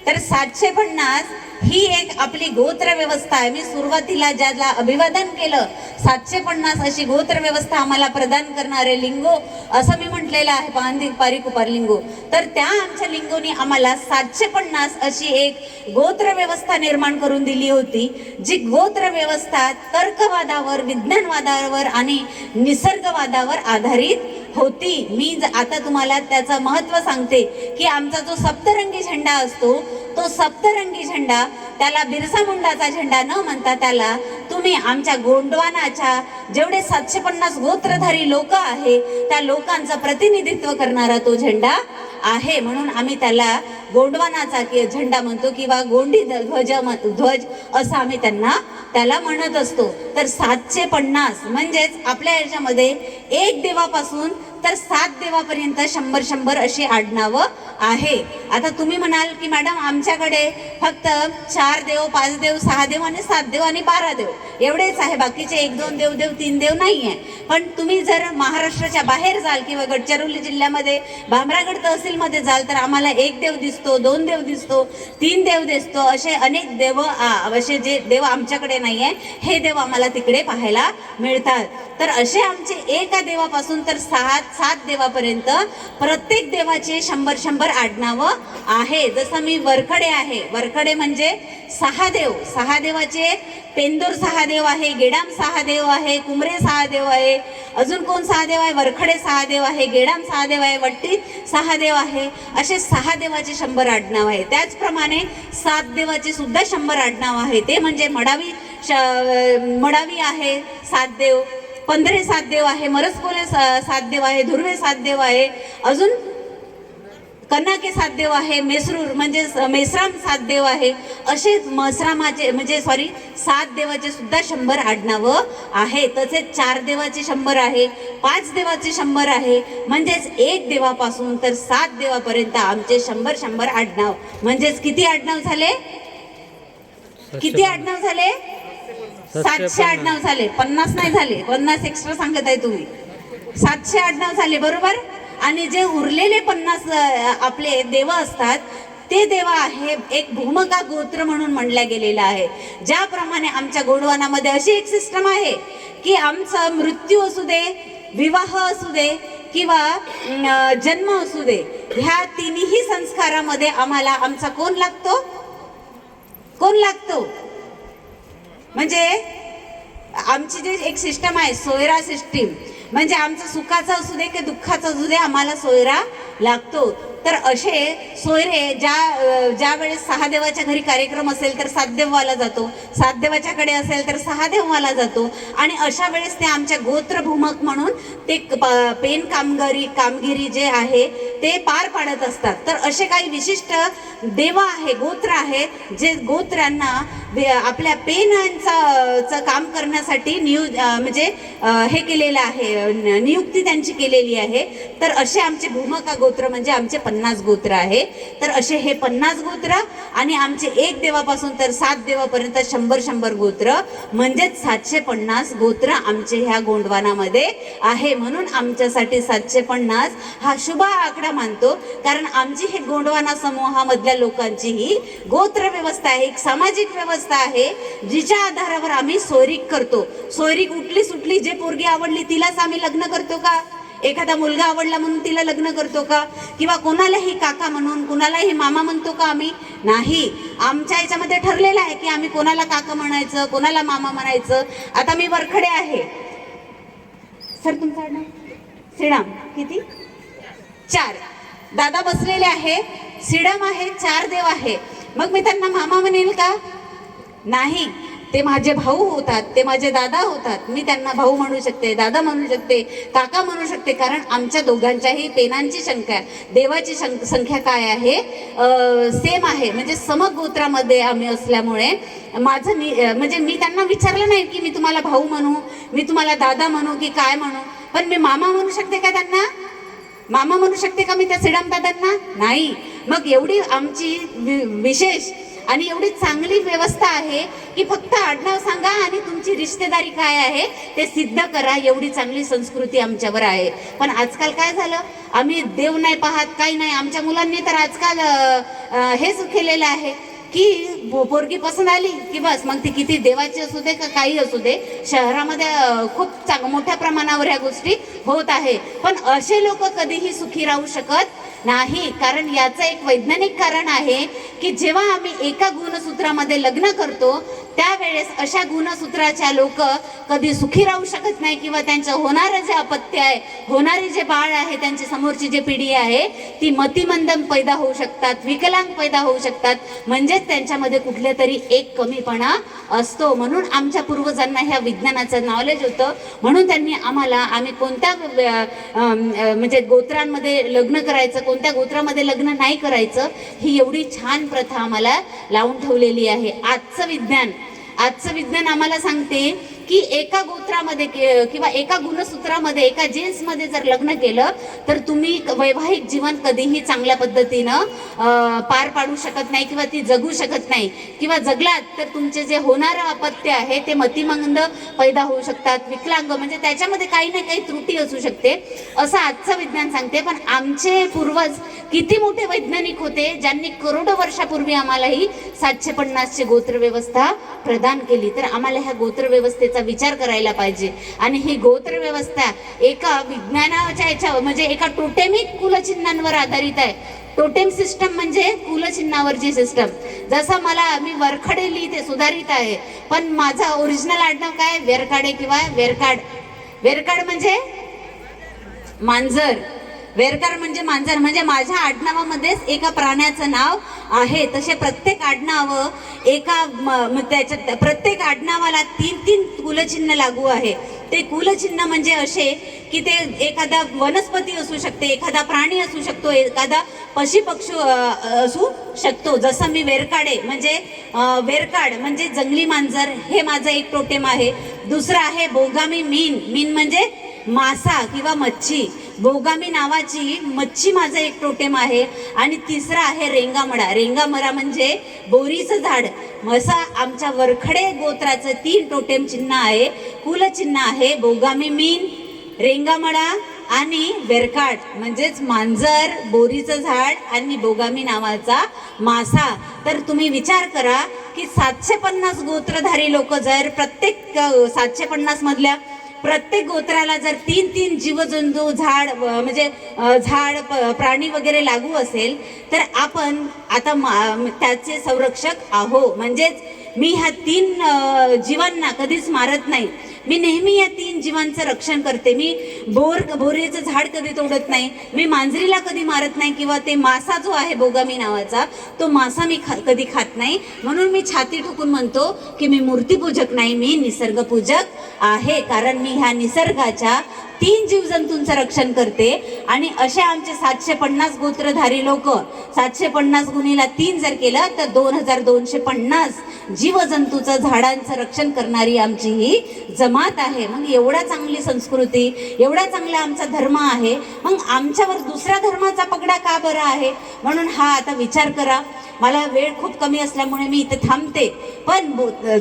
तर 750 ही एक आपली गोत्र व्यवस्था आहे. मी सुरुवातीला ज्याला अभिवादन केलं, 750 अशी गोत्र व्यवस्था आम्हाला प्रदान करणारे लिंगो असं मी म्हटलेलं आहे, पांदी पारिकुपार लिंगो. तर त्या आमच्या लिंगोनी आम्हाला 750 अशी एक गोत्र व्यवस्था निर्माण करून दिली होती, जी गोत्र व्यवस्था तर्कवादावर, विज्ञानवादावर आणि निसर्गवादावर आधारित होती. मी आता तुम्हाला त्याचं महत्त्व सांगते की आमचा जो सप्तरंगी झेंडा असतो, तो सप्तरंगी झेंडा, त्याला बिरसा मुंडाचा झेंडा न म्हणता त्याला तुम्ही आमच्या गोंडवानाच्या जेवढे 750 गोत्रधारी लोक आहे त्या लोकांचं प्रतिनिधित्व करणारा तो झेंडा आहे. म्हणून आम्ही त्याला गोंडवानाचा झेंडा म्हणतो किंवा गोंडी ध्वज असं आम्ही त्याला म्हणत असतो. तर 750 म्हणजेच आपल्या याच्यामध्ये एक देवापासून तर 7 देवापर्यंत 100 अशी आडनावं आहे. आता तुम्ही म्हणाल की मॅडम आमच्याकडे फक्त 4 देव, 5 देव, 6 देव आणि 7 देव आणि 12 देव एवढेच आहे, बाकीचे 1-2 देव 3 देव नाही आहे. पण तुम्ही जर महाराष्ट्राच्या बाहेर जाल किंवा गडचिरोली जिल्ह्यामध्ये भामरागड तहसीलमध्ये जाल तर आम्हाला 1 देव दिसतो, 2 देव दिसतो, 3 देव दिसतो. असे अनेक देव, असे जे देव आमच्याकडे नाही आहे हे देव आम्हाला तिकडे पाहायला मिळतात. तर असे आमचे एका देवापासून तर 7 देवापर्यंत प्रत्येक देवाचे 100 आडनावं आहे. जसं मी वरखडे आहे, वरखडे म्हणजे 6 देव, 6 देवाचे पेंदूर 6 देव आहे, गेडाम 6 देव आहे, कुमरे 6 देव आहे, अजून कोण 6 देव आहे? वरखडे 6 देव आहे, गेडाम 6 देव आहे, वट्टी 6 देव आहे. असे 6 देवाचे 100 आडनाव आहे. त्याचप्रमाणे 7 देवाचे सुद्धा 100 आडनाव आहे. ते म्हणजे मडावी आहे 7 देव, पंधरे 7 देव आहे, मरसकोले 7 देव आहे, धुर्वे 7 देव आहे, अजून कन्नाके 7 देव आहे, मेसरूर म्हणजे मेसराम 7 देव आहे. असे मसरामाचे म्हणजे 7 देवाचे सुद्धा 100 आडनावं आहे. तसेच 4 देवाचे 100 आहे, 5 देवाचे 100 आहे. म्हणजेच एक देवापासून तर 7 देवापर्यंत आमचे 100 आडनाव. म्हणजेच किती आडनाव झाले? किती आडनाव झाले? 700 आडनाव झाले. 50 नाही झाले, 50 एक्स्ट्रा सांगत आहे तुम्ही. 700 आडनाव झाले, बरोबर. आणि जे उरलेले 50 आपले देव असतात ते देव आहे एक भूमका गोत्र म्हणून म्हणल्या गेलेला आहे. ज्याप्रमाणे आमच्या गोंडवानामध्ये अशी एक सिस्टम आहे की आमचा मृत्यू असू दे, विवाह असू दे किंवा जन्म असू दे, ह्या तिन्ही संस्कारामध्ये आम्हाला आमचा कोण लागतो? कोण लागतो? म्हणजे आमची जे एक सिस्टम आहे सोयरा सिस्टीम, म्हणजे आमचं सुखाचं असू दे की दुःखाचं असू दे आम्हाला सोयरा लागतो. तर असे सोयरे ज्या वेळेस सहादेवाच्या घरी कार्यक्रम असेल तर सातदेववाला जातो, सातदेवाच्याकडे असेल तर सहादेववाला जातो, आणि अशा वेळेस ते आमच्या गोत्रभूमक म्हणून ते पेन कामगिरी जे आहे ते पार पाडत असतात. तर असे काही विशिष्ट देव आहे, गोत्र आहेत, जे गोत्रांना आपल्या पेनांचं काम करण्यासाठी म्हणजे हे केलेलं आहे, नियुक्ती त्यांची केलेली आहे. तर असे आमचे भूमका गोत्र म्हणजे आमचे 50 गोत्र आहे. तर असे हे 50 गोत्र आणि आमचे एक देवापासून तर 7 देवापर्यंत 100 गोत्र, म्हणजेच 750 गोत्र आमचे ह्या गोंडवानामध्ये आहे. म्हणून आमच्यासाठी 750 हा शुभ आकडा मानतो, कारण आमची हे गोंडवाना समूहामधल्या लोकांची ही गोत्र व्यवस्था आहे, एक सामाजिक व्यवस्था आहे, जिच्या आधारावर आम्ही सोयरीक करतो. सोयरीक उठली सुटली, जे पोरगी आवडली तिलाच आम्ही लग्न करतो का? एखादा मुलगा आवडला म्हणून तिला लग्न करतो का? किंवा कोणालाही काका म्हणून, कोणालाही मामा म्हणतो का आम्ही? नाही. आमच्या याच्यामध्ये ठरलेलं आहे की आम्ही कोणाला काका म्हणायचं, कोणाला मामा म्हणायचं. आता मी वरखडे आहे सर, तुमचं नाव? श्रीराम. किती? 4 दादा बसलेले आहे, श्रीराम आहे, 4 देव आहे. मग मी त्यांना मामा म्हणेल का? नाही. ते माझे भाऊ होतात, ते माझे दादा होतात. मी त्यांना भाऊ म्हणू शकते, दादा म्हणू शकते, काका म्हणू शकते, कारण आमच्या दोघांच्याही पेनांची संख्या, देवाची संख्या काय आहे? सेम आहे. म्हणजे समगोत्रामध्ये आम्ही असल्यामुळे माझं म्हणजे मी त्यांना विचारलं नाही की मी तुम्हाला भाऊ म्हणू, मी तुम्हाला दादा म्हणू की काय म्हणू, पण मी मामा म्हणू शकते का त्यांना? मामा म्हणू शकते का मी त्या श्रीराम दादांना? नाही. मग एवढी आमची विशेष आणि एवढी चांगली व्यवस्था आहे की फक्त आडनाव सांगा आणि तुमची रिश्तेदारी काय आहे ते सिद्ध करा, एवढी चांगली संस्कृती आमच्यावर आहे. पण आजकाल काय झालं, आम्ही देव नाही पाहत, काही नाही. आमच्या मुलांनी तर आजकाल हेच केलेलं आहे की पोरगी पसंत आली की बस, मग ती किती देवाची असू दे का काही असू दे. शहरामध्ये खूप मोठ्या प्रमाणावर ह्या गोष्टी होत आहे. पण असे लोक कधीही सुखी राहू शकत नाही, कारण याचं एक वैज्ञानिक कारण आहे की जेव्हा आम्ही एका गुणसूत्रामध्ये लग्न करतो त्यावेळेस अशा गुणसूत्राच्या लोक कधी सुखी राहू शकत नाही, किंवा त्यांचं होणारं जे अपत्य आहे, होणारे जे बाळ आहे, त्यांची समोरची जी पिढी आहे ती मतिमंद पैदा होऊ शकतात, विकलांग पैदा होऊ शकतात, म्हणजेच त्यांच्यामध्ये कुठले तरी एक कमीपणा असतो. म्हणून आमच्या पूर्वजांना ह्या विज्ञानाचं नॉलेज होतं, म्हणून त्यांनी आम्हाला आम्ही कोणत्या म्हणजे गोत्रांमध्ये लग्न करायचं, कोणत्या गोत्रामध्ये लग्न नाही करायचं, ही एवढी छान प्रथा आम्हाला लावून ठेवलेली आहे. आजचं विज्ञान आम्हाला सांगते की एका गोत्रामध्ये किंवा एका गुणसूत्रामध्ये, एका जेन्समध्ये जर लग्न केलं तर तुम्ही वैवाहिक जीवन कधीही चांगल्या पद्धतीनं पार पाडू शकत नाही, किंवा ती जगू शकत नाही, किंवा जगलात तर तुमचे जे होणारं अपत्य आहे ते मतिमंद पैदा होऊ शकतात, विकलांग, म्हणजे त्याच्यामध्ये काही ना काही त्रुटी असू शकते, असं आजचं विज्ञान सांगते. पण आमचे पूर्वज किती मोठे वैज्ञानिक होते, ज्यांनी करोडो वर्षापूर्वी आम्हाला ही 750ची गोत्र व्यवस्था प्रदान केली. तर आम्हाला ह्या गोत्र व्यवस्थेचा विचार करायला पाहिजे. आणि ही गोत्र व्यवस्था एका विज्ञानाच्या याच्या म्हणजे एका टोटेमिक कुलचिन्हांवर आधारित आहे. टोटेम सिस्टम म्हणजे कुलचिन्हावरची सिस्टम. जसं मी वरखडे लिहिते, सुधारित आहे, पण माझा ओरिजिनल आडनाव काय? वेरकाडे किंवा वेरकाड. वेरकाड म्हणजे मांजर, वेरकार म्हणजे मांजर, म्हणजे माझ्या आडनावामध्येच एका प्राण्याचं नाव आहे. तसे प्रत्येक आडनाव त्याच्यात प्रत्येक आडनावाला 3 कुलचिन्ह लागू आहे. ते कुलचिन्ह म्हणजे असे की ते एखादा वनस्पती असू शकते, एखादा प्राणी असू शकतो, एखादा पशु असू शकतो. जसं मी वेरकाडे म्हणजे वेरकाड म्हणजे जंगली मांजर, हे माझं एक टोटेम आहे. दुसरं आहे बोगामी मीन म्हणजे मासा किंवा मच्छी, बोगामी नावाची मच्छी माझं एक टोटेम आहे. आणि तिसरा आहे रेंगामडा म्हणजे बोरीचं झाड. असा आमच्या वरखडे गोत्राचं 3 टोटेम चिन्ह आहे, कुलचिन्ह आहे. बोगामी मीन, रेंगामडा आणि वेरकाड म्हणजेच मांजर, बोरीचं झाड आणि बोगामी नावाचा मासा. तर तुम्ही विचार करा की 750 गोत्रधारी लोक जर प्रत्येक 750 मधल्या प्रत्येक गोत्राला जर 3-3 जीवजंतू झाड प्राणी वगैरे लागू असेल तर आपण आता त्याचे संरक्षक आहो. म्हणजेच मी ह्या 3 जीवांना कधीच मारत नाही. मी नेहमी या 3 जीवांचं रक्षण करते. मी बोरीचं झाड कधी तोडत नाही. मी मांजरीला कधी मारत नाही किंवा ते मासा जो आहे बोगामी नावाचा तो मासा मी कधी खात नाही. म्हणून मी छाती ठोकून म्हणतो की मी मूर्तीपूजक नाही, मी निसर्गपूजक आहे. कारण मी ह्या निसर्गाच्या 3 जीवजंतूंचं रक्षण करते. आणि असे आमचे 750 गोत्रधारी लोक 750 गुणीला 3 जर केलं तर 2250 जीवजंतूचं झाडांचं रक्षण करणारी आमची ही जमात आहे. मग एवढा चांगली संस्कृती, एवढा चांगला आमचा धर्म आहे, मग आमच्यावर दुसऱ्या धर्माचा पगडा का बरं आहे? म्हणून हा आता विचार करा. मला वेळ खूप कमी असल्यामुळे मी इथे थांबते. पण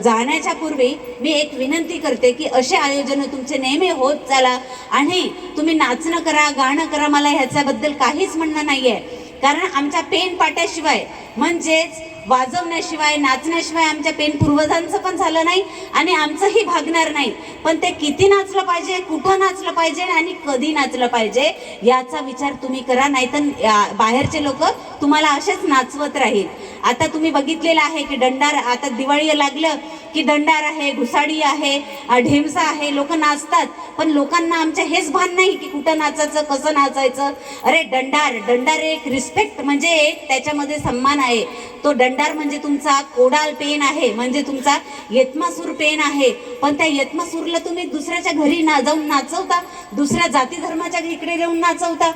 जाण्याच्या पूर्वी मी एक विनंती करते की असे आयोजन तुमचे नेहमी होत चला. आणि तुम्ही नाचणं करा, गाणं करा, मला ह्याच्याबद्दल काहीच म्हणणं नाही आहे. कारण आमच्या पेन पाट्याशिवाय म्हणजेच वाजवण्याशिवाय नाचण्याशिवाय आमच्या पेन पूर्वजांचं पण झालं नाही आणि आमचंही भागणार नाही. पण ते किती नाचलं पाहिजे, कुठं नाचलं पाहिजे आणि कधी नाचलं पाहिजे याचा विचार तुम्ही करा. नाहीतर बाहेरचे लोक तुम्हाला असेच नाचवत राहील. आता तुम्ही बघितलेलं आहे की दंडार, आता दिवाळी लागलं की दंडार आहे, घुसाडी आहे, ढेमसा आहे, लोक नाचतात. पण लोकांना आमच्या हेच भान नाही की कुठं नाचायचं, कसं नाचायचं. अरे दंडार एक रिस्पेक्ट म्हणजे एक त्याच्यामध्ये सन्मान आहे. तो दंडार म्हणजे तुमचा कोडाल पेन आहे, म्हणजे तुमचा यत्मासूर पेन आहे. पण त्या यत्मासूरला तुम्ही दुसऱ्याच्या घरी जाऊन नाचवता, दुसऱ्या जाती धर्माच्या इकडे जाऊन नाचवता,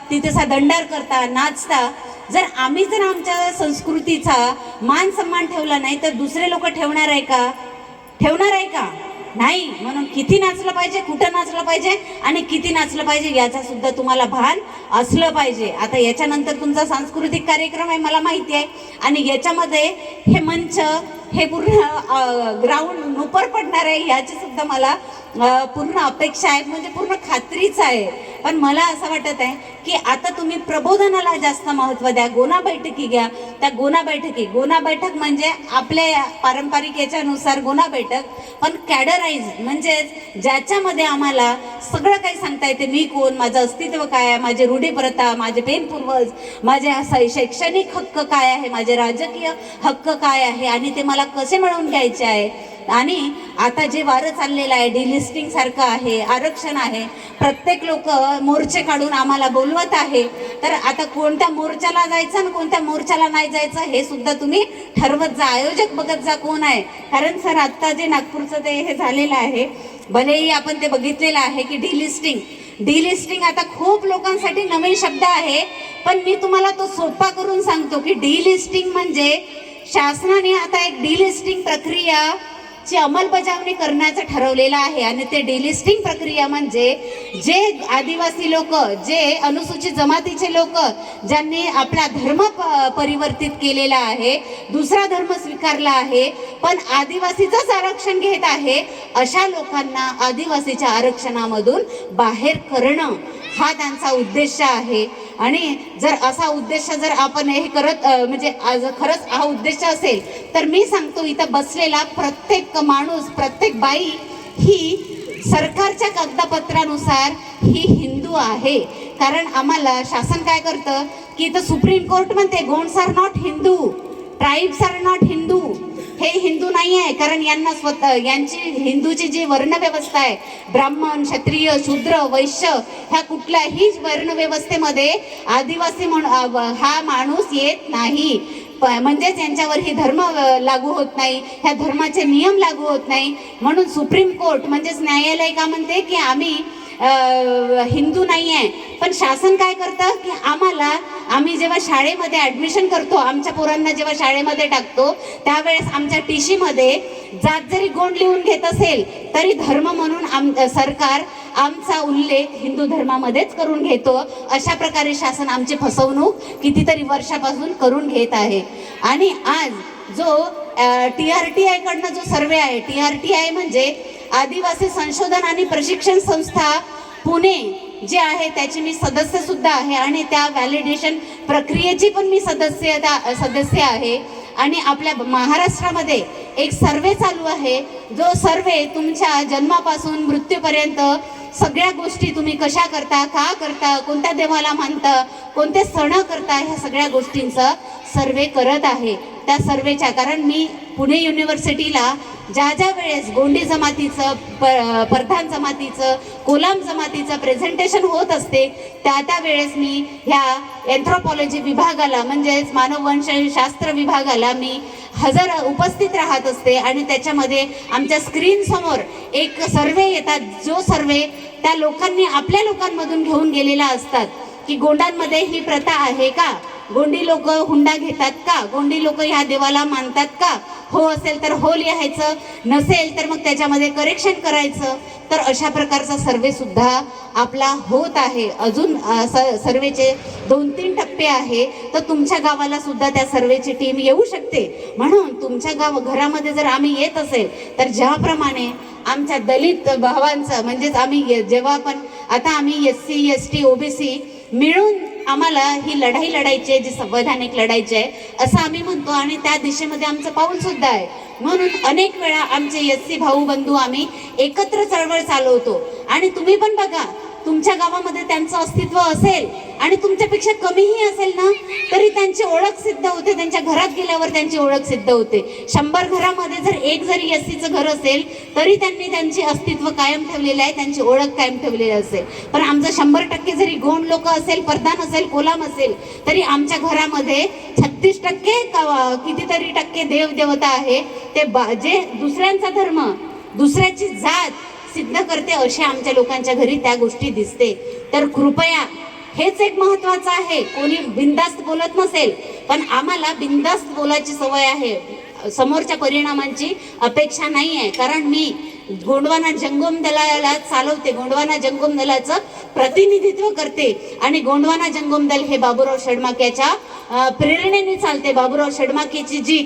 तिथेसा दंडार करता, नाचता. जर आमच्या संस्कृतीचा मान सन्मान ठेवला नाही तर दुसरे लोक ठेवणार आहे का? नाही. म्हणून किती नाचलं पाहिजे, कुठं नाचलं पाहिजे आणि किती नाचलं पाहिजे याचा सुद्धा तुम्हाला भान असलं पाहिजे. आता याच्यानंतर तुमचा सांस्कृतिक कार्यक्रम आहे मला माहिती आहे. आणि याच्यामध्ये हे मंच, हे पूर्ण ग्राउंड नुपर पडणार आहे याची सुद्धा मला पूर्ण अपेक्षा आहे, म्हणजे पूर्ण खात्रीच आहे. पण मला असं वाटत आहे की आता तुम्ही प्रबोधनाला जास्त महत्त्व द्या. गोना बैठकी घ्या. त्या गोना बैठक म्हणजे आपल्या पारंपरिक याच्यानुसार गोना बैठक, पण कॅडराईज म्हणजेच ज्याच्यामध्ये आम्हाला सगळं काही सांगता येते. मी कोण, माझं अस्तित्व काय आहे, माझे रूढीप्रथा, माझे पेन पूर्वज, माझे शैक्षणिक हक्क काय आहे, माझे राजकीय हक्क काय आहे आणि ते मला कसे मिळवून घ्यायचे आहे. आणि आता जे वारं चाललेलं आहे डिलिस्टिंग सारखं आहे, आरक्षण आहे, प्रत्येक लोक मोर्चे काढून आम्हाला बोलवत आहे. तर आता कोणत्या मोर्चाला जायचं आणि कोणत्या मोर्चाला नाही जायचं हे सुद्धा तुम्ही ठरवत जा. आयोजक बघत जा कोण आहे. कारण सर आत्ता जे नागपूरचं ते हे झालेलं आहे, भलेही आपण ते बघितलेलं आहे की डिलिस्टिंग आता खूप लोकांसाठी नवीन शब्द आहे. पण मी तुम्हाला तो सोपा करून सांगतो की डिलिस्टिंग म्हणजे शासनाने आता एक डिलिस्टिंग प्रक्रिया ची अंमलबजावणी करण्याचं ठरवलेलं आहे. आणि ते डिलिस्टिंग प्रक्रिया म्हणजे जे आदिवासी लोक, जे अनुसूचित जमातीचे लोक ज्यांनी आपला धर्म परिवर्तित केलेला आहे, दुसरा धर्म स्वीकारला आहे, पण आदिवासीचंच आरक्षण घेत आहे, अशा लोकांना आदिवासीच्या आरक्षणामधून बाहेर करणं हा त्यांचा उद्देश आहे. आणि जर असा उद्देश जर आपण हे करत म्हणजे आज खरंच हा उद्देश असेल तर मी सांगतो इथं बसलेला प्रत्येक माणूस, प्रत्येक बाई ही सरकारच्या कागदपत्रानुसार ही हिंदू आहे. कारण आम्हाला शासन काय करतं की इथं सुप्रीम कोर्ट म्हणते Gonds are not Hindu, tribes are not Hindu. हे हिंदू नाही आहे. कारण यांची हिंदूची जी वर्णव्यवस्था आहे, ब्राह्मण, क्षत्रिय, शूद्र, वैश्य, ह्या कुठल्याही वर्णव्यवस्थेमध्ये आदिवासी हा माणूस येत नाही. म्हणजेच यांच्यावर ही धर्म लागू होत नाही, ह्या धर्माचे नियम लागू होत नाही. म्हणून सुप्रीम कोर्ट म्हणजेच न्यायालय का म्हणते की आम्ही हिंदू नाही आहे. पण शासन काय करतं की आम्ही जेव्हा शाळेमध्ये ॲडमिशन करतो, आमच्या पोरांना जेव्हा शाळेमध्ये टाकतो त्यावेळेस आमच्या टीशी मध्ये जात जरी गोंड लिहून घेत असेल तरी धर्म म्हणून सरकार आमचा उल्लेख हिंदू धर्मामध्येच करून घेतो. अशा प्रकारे शासन आमची फसवणूक कितीतरी वर्षापासून करून घेत आहे. आणि आज जो TRTI कडनं जो सर्वे आहे, TRTI म्हणजे आदिवासी संशोधन आणि प्रशिक्षण संस्था पुणे जे आहे त्याची मी सदस्य सुद्धा आहे आणि त्या व्हॅलिडेशन प्रक्रियेची पण मी सदस्य आहे. आणि आपल्या महाराष्ट्रामध्ये एक सर्वे चालू आहे, जो सर्वे तुमच्या जन्मापासून मृत्यूपर्यंत सगळ्या गोष्टी तुम्ही कशा करता, का करता, कोणत्या देवाला मानता, कोणते सण करता, ह्या सगळ्या गोष्टींचा सर्वे करत आहे. त्या सर्वेच्या कारण मी पुणे युनिव्हर्सिटीला ज्या ज्या वेळेस गोंडी जमातीचं परधान जमातीचं कोलाम जमातीचं प्रेझेंटेशन होत असते त्या वेळेस मी ह्या एन्थ्रोपॉलॉजी विभागाला म्हणजेच मानववंशशास्त्र विभागाला मी हजर उपस्थित राहत असते. आणि त्याच्यामध्ये आमच्या स्क्रीन समोर एक सर्वे येतात, जो सर्वे त्या लोकांनी आपल्या लोकांमधून घेऊन गेलेला असतात की गोंडांमध्ये ही प्रथा आहे का, गोंडी लोक हुंडा घेतात का, गोंडी लोक ह्या देवाला मानतात का, हो असेल तर हो लिहायचं, नसेल तर मग त्याच्यामध्ये करेक्शन करायचं. तर अशा प्रकारचा सर्वे सुद्धा आपला होत आहे. अजून सर्वेचे 2-3 टप्पे आहे, तर तुमच्या गावाला सुद्धा त्या सर्वेची टीम येऊ शकते. म्हणून तुमच्या घरामध्ये जर आम्ही येत असेल तर ज्याप्रमाणे आमच्या दलित भावांचं म्हणजेच आम्ही जेव्हा पण आता आम्ही SC ST OBC मिळून आम्हाला ही लढाई लढायची आहे, जी संवैधानिक लढायची आहे असं आम्ही म्हणतो आणि त्या दिशेमध्ये आमचं पाऊल सुद्धा आहे. म्हणून अनेक वेळा आमचे SC भाऊ बंधू आम्ही एकत्र चळवळ चालवतो. आणि तुम्ही पण बघा, तुमच्या गावामध्ये त्यांचं अस्तित्व असेल आणि तुमच्यापेक्षा कमीही असेल ना, तरी त्यांची ओळख सिद्ध होते. त्यांच्या घरात गेल्यावर त्यांची ओळख सिद्ध होते. 100 घरामध्ये जर एक जरी SCचं घर असेल तरी त्यांनी त्यांचे अस्तित्व कायम ठेवलेलं आहे, त्यांची ओळख कायम ठेवलेली असेल. पण आमचं 100% जरी गोंड लोक असेल, परधान असेल, कोलाम असेल, तरी आमच्या घरामध्ये 36% कितीतरी टक्के देवदेवता आहे. ते जे दुसऱ्यांचा धर्म, दुसऱ्याची जात सिद्ध करते असे आमच्या लोकांच्या घरी त्या गोष्टी दिसते. तर कृपया हेच एक महत्त्वाचं आहे. कोणी बिनधास्त बोलत नसेल, पण आम्हाला बिनधास्त बोलायची सवय आहे. समोरच्या परिणामांची अपेक्षा नाही आहे. कारण मी गोंडवाना जंगम दलाला चालवते, गोंडवाना जंगम दलाचं प्रतिनिधित्व करते आणि गोंडवाना जंगम दल हे बाबूराव षडमाक्याच्या प्रेरणेने चालते. बाबूराव षडमाकेची जी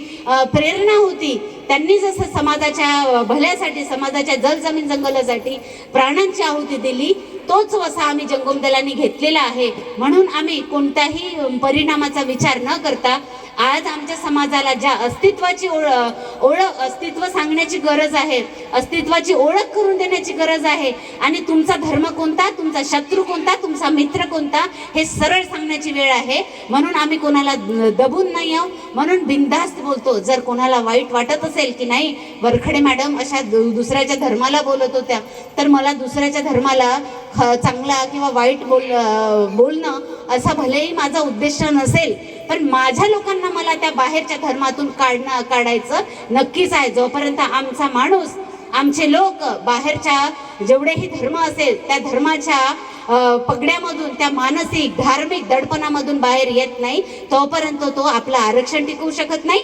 प्रेरणा होती, त्यांनी जसं समाजाच्या भल्यासाठी, समाजाच्या जलजमीन जंगलासाठी प्राणांची आहुती दिली, तोच वसा आम्ही जंगम दलांनी घेतलेला आहे. म्हणून आम्ही कोणत्याही परिणामाचा विचार न करता आज आमच्या समाजाला ज्या अस्तित्वाची अस्तित्व सांगण्याची गरज आहे, अस्तित्वाची ओळख करून देण्याची गरज आहे आणि तुमचा धर्म कोणता, तुमचा शत्रू कोणता, तुमचा मित्र कोणता हे सरळ सांगण्याची वेळ आहे. म्हणून आम्ही कोणाला दबून नाही आहोत, म्हणून बिनधास्त बोलतो. जर कोणाला वाईट वाटत असेल की नाही वरखडे मॅडम अशा दुसऱ्याच्या धर्माला बोलत होत्या, तर मला दुसऱ्याच्या धर्माला चांगला किंवा वाईट बोलणं असा भलेही माझा उद्देश नसेल, पण माझ्या लोकांना मला त्या बाहेरच्या धर्मातून काढायचं नक्कीच आहे. जोपर्यंत आमचा माणूस, आमचे लोक बाहेरच्या जेवढेही धर्म असेल त्या धर्माच्या पगड्यामधून, त्या मानसिक धार्मिक दडपणामधून बाहेर येत नाही, तोपर्यंत तो आपलं आरक्षण टिकवू शकत नाही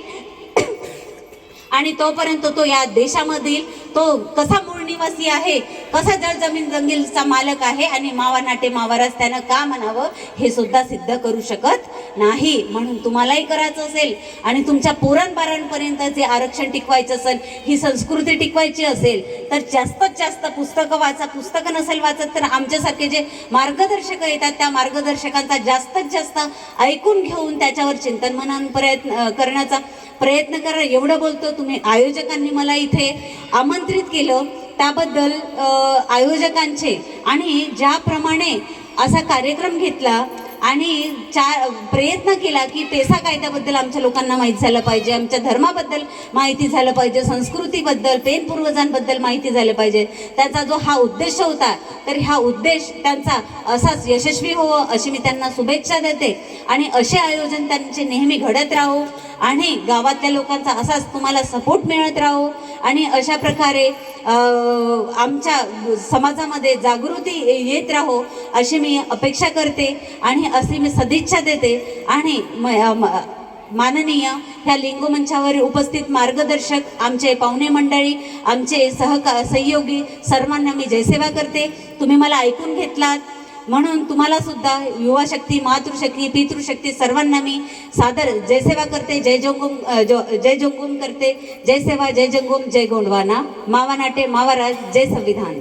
आणि तोपर्यंत तो या देशामधील तो कसा मूळ निवासी आहे, कसा जलजमीन जंगलचा मालक आहे आणि मावा नाटे मावारास त्यानं का म्हणावं हे सुद्धा सिद्ध करू शकत नाही. म्हणून तुम्हालाही करायचं असेल आणि तुमच्या पोरांबारांपर्यंत जे आरक्षण टिकवायचं असेल, ही संस्कृती टिकवायची असेल, तर जास्तीत जास्त पुस्तकं वाचा. पुस्तकं नसेल वाचत तर आमच्यासारखे जे मार्गदर्शक येतात त्या मार्गदर्शकांचा जास्तीत जास्त ऐकून घेऊन त्याच्यावर चिंतन मनन करण्याचा प्रयत्न करा. एवढं बोलतो. तुम्ही आयोजकांनी मला इथे आमंत्रित केलं त्याबद्दल आयोजकांचे आणि ज्याप्रमाणे असा कार्यक्रम घेतला आणि प्रयत्न केला की पेसा कायद्याबद्दल आमच्या लोकांना माहीत झालं पाहिजे, आमच्या धर्माबद्दल माहिती झालं पाहिजे, संस्कृतीबद्दल, पेन पूर्वजांबद्दल माहिती झालं पाहिजे, त्याचा जो हा उद्देश होता, तर हा उद्देश त्यांचा असाच यशस्वी होवो अशी मी त्यांना शुभेच्छा देते. आणि असे आयोजन त्यांचे नेहमी घडत राहो आणि गावातल्या लोकांचा असाच तुम्हाला सपोर्ट मिळत राहो आणि अशा प्रकारे आमच्या समाजामध्ये जागृती येत राहो अशी मी अपेक्षा करते आणि अशी मी सदिच्छा देते. आणि माननीय ह्या लिंगो मंचावर उपस्थित मार्गदर्शक, आमचे पाहुणे मंडळी, आमचे सहयोगी सर्वांना मी जयसेवा करते. तुम्ही मला ऐकून घेतलात म्हणून तुम्हाला सुद्धा युवा शक्ती, मातृशक्ती, पितृशक्ती सर्वांना मी सादर जयसेवा करते. जय जंगम करते. जय सेवा, जय जंगम, जय गोंडवाना, मावा नाटे मावाराज, जय संविधान.